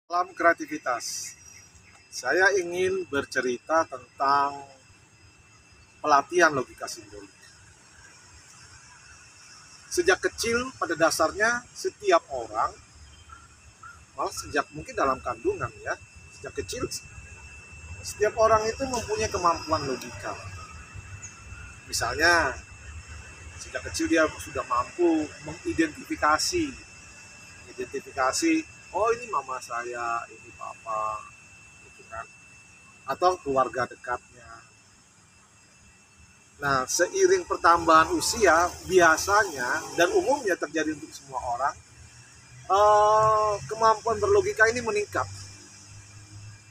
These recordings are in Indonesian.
Salam kreativitas. Saya ingin bercerita tentang pelatihan logika simbolik. Sejak kecil pada dasarnya setiap orang, malah sejak mungkin dalam kandungan ya, sejak kecil setiap orang itu mempunyai kemampuan logika. Misalnya sejak kecil dia sudah mampu identifikasi, oh ini mama saya, ini papa, gitu kan, atau keluarga dekatnya. Nah, seiring pertambahan usia, biasanya dan umumnya terjadi untuk semua orang, kemampuan berlogika ini meningkat.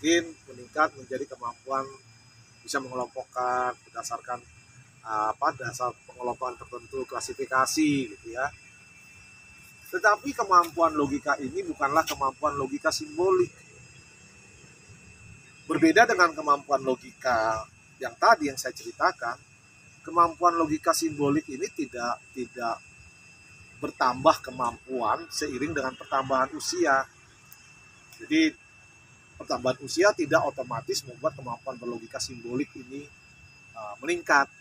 Mungkin meningkat menjadi kemampuan bisa mengelompokkan berdasarkan dasar pengelompokan tertentu, klasifikasi gitu ya. Tetapi kemampuan logika ini bukanlah kemampuan logika simbolik. Berbeda dengan kemampuan logika yang tadi yang saya ceritakan, kemampuan logika simbolik ini tidak bertambah kemampuan seiring dengan pertambahan usia. Jadi pertambahan usia tidak otomatis membuat kemampuan berlogika simbolik ini meningkat.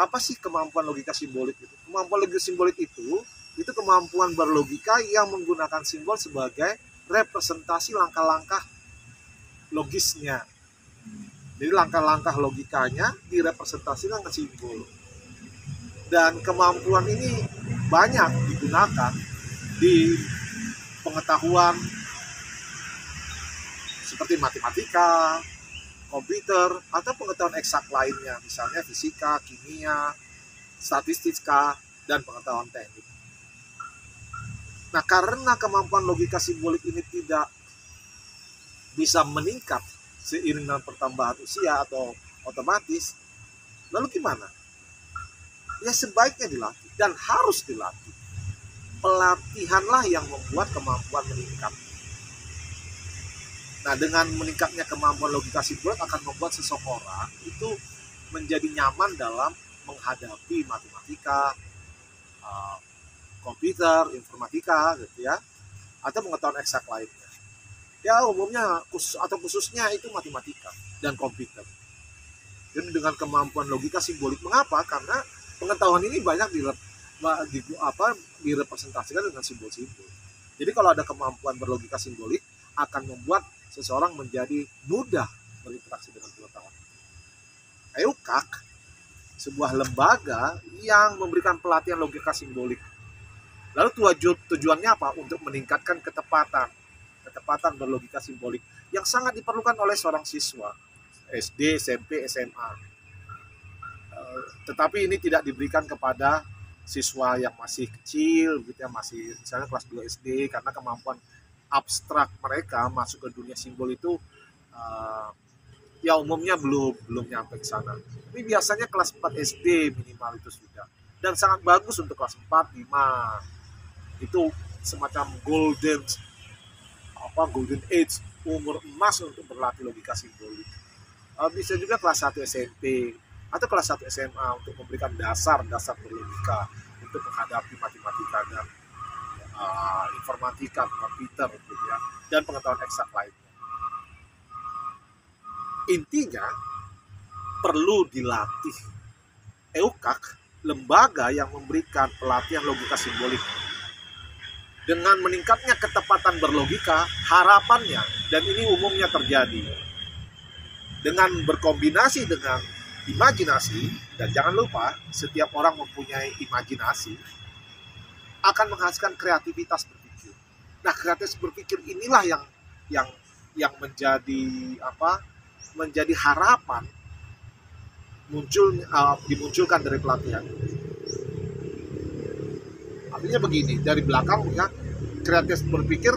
Apa sih kemampuan logika simbolik itu? Kemampuan logika simbolik itu kemampuan berlogika yang menggunakan simbol sebagai representasi langkah-langkah logisnya. Jadi langkah-langkah logikanya direpresentasikan ke simbol. Dan kemampuan ini banyak digunakan di pengetahuan seperti matematika, komputer, atau pengetahuan eksak lainnya, misalnya fisika, kimia, statistika, dan pengetahuan teknik. Nah, karena kemampuan logika simbolik ini tidak bisa meningkat seiring dengan pertambahan usia atau otomatis, lalu gimana? Ya sebaiknya dilatih dan harus dilatih. Pelatihanlah yang membuat kemampuan meningkat. Nah, dengan meningkatnya kemampuan logika simbolik akan membuat seseorang itu menjadi nyaman dalam menghadapi matematika, komputer, informatika gitu ya, atau pengetahuan eksak lainnya. Ya umumnya khususnya itu matematika dan komputer. Dan dengan kemampuan logika simbolik, mengapa? Karena pengetahuan ini banyak direpresentasikan dengan simbol-simbol. Jadi kalau ada kemampuan berlogika simbolik akan membuat seseorang menjadi mudah berinteraksi dengan pengetahuan. EUCAC, sebuah lembaga yang memberikan pelatihan logika simbolik. Lalu tujuannya apa? Untuk meningkatkan ketepatan berlogika simbolik yang sangat diperlukan oleh seorang siswa SD, SMP, SMA. Tetapi ini tidak diberikan kepada siswa yang masih kecil, gitu ya, masih misalnya kelas 2 SD, karena kemampuan abstrak mereka masuk ke dunia simbol itu ya umumnya belum nyampe ke sana. Ini biasanya kelas 4 SD minimal itu sudah. Dan sangat bagus untuk kelas 4, 5. Itu semacam golden age, umur emas untuk berlatih logika simbolik. Bisa juga kelas 1 SMP atau kelas 1 SMA untuk memberikan dasar berlogika untuk menghadapi matematika dan informatika, komputer gitu ya, dan pengetahuan eksak lainnya. Intinya perlu dilatih. EUCAC, lembaga yang memberikan pelatihan logika simbolik. Dengan meningkatnya ketepatan berlogika, harapannya, dan ini umumnya terjadi, dengan berkombinasi dengan imajinasi, dan jangan lupa setiap orang mempunyai imajinasi, akan menghasilkan kreativitas berpikir. Nah, kreativitas berpikir inilah yang menjadi harapan dimunculkan dari pelatihan. Artinya begini, dari belakang ya, kreativitas berpikir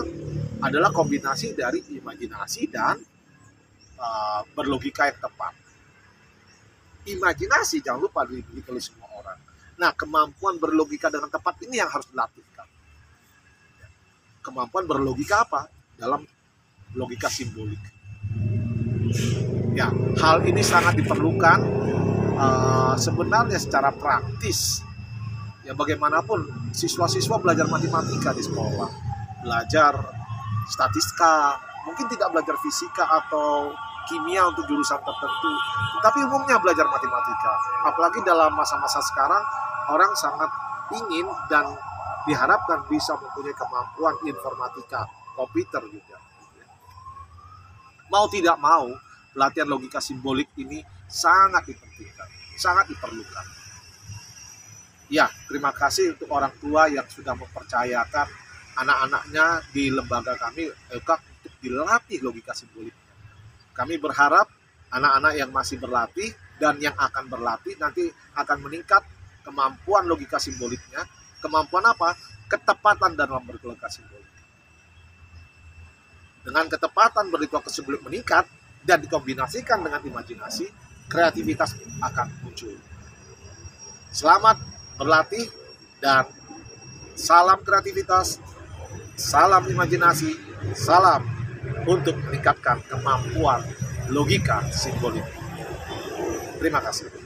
adalah kombinasi dari imajinasi dan berlogika yang tepat. Imajinasi jangan lupa dimiliki oleh semua orang. Nah, kemampuan berlogika dengan tepat ini yang harus dilatihkan. Kemampuan berlogika apa? Dalam logika simbolik. Ya, hal ini sangat diperlukan sebenarnya secara praktis. Ya bagaimanapun siswa-siswa belajar matematika di sekolah, belajar statistika, mungkin tidak belajar fisika atau kimia untuk jurusan tertentu, tapi umumnya belajar matematika. Apalagi dalam masa-masa sekarang, orang sangat ingin dan diharapkan bisa mempunyai kemampuan informatika, komputer juga. Mau tidak mau, pelatihan logika simbolik ini sangat dipentingkan, sangat diperlukan. Ya, terima kasih untuk orang tua yang sudah mempercayakan anak-anaknya di lembaga kami, EUKAK, untuk dilatih logika simbolik. Kami berharap anak-anak yang masih berlatih dan yang akan berlatih nanti akan meningkat kemampuan logika simboliknya. Kemampuan apa? Ketepatan dalam berlogika simbolik. Dengan ketepatan berlogika simbolik meningkat dan dikombinasikan dengan imajinasi, kreativitas akan muncul. Selamat berlatih dan salam kreativitas, salam imajinasi, salam untuk meningkatkan kemampuan logika simbolik. Terima kasih.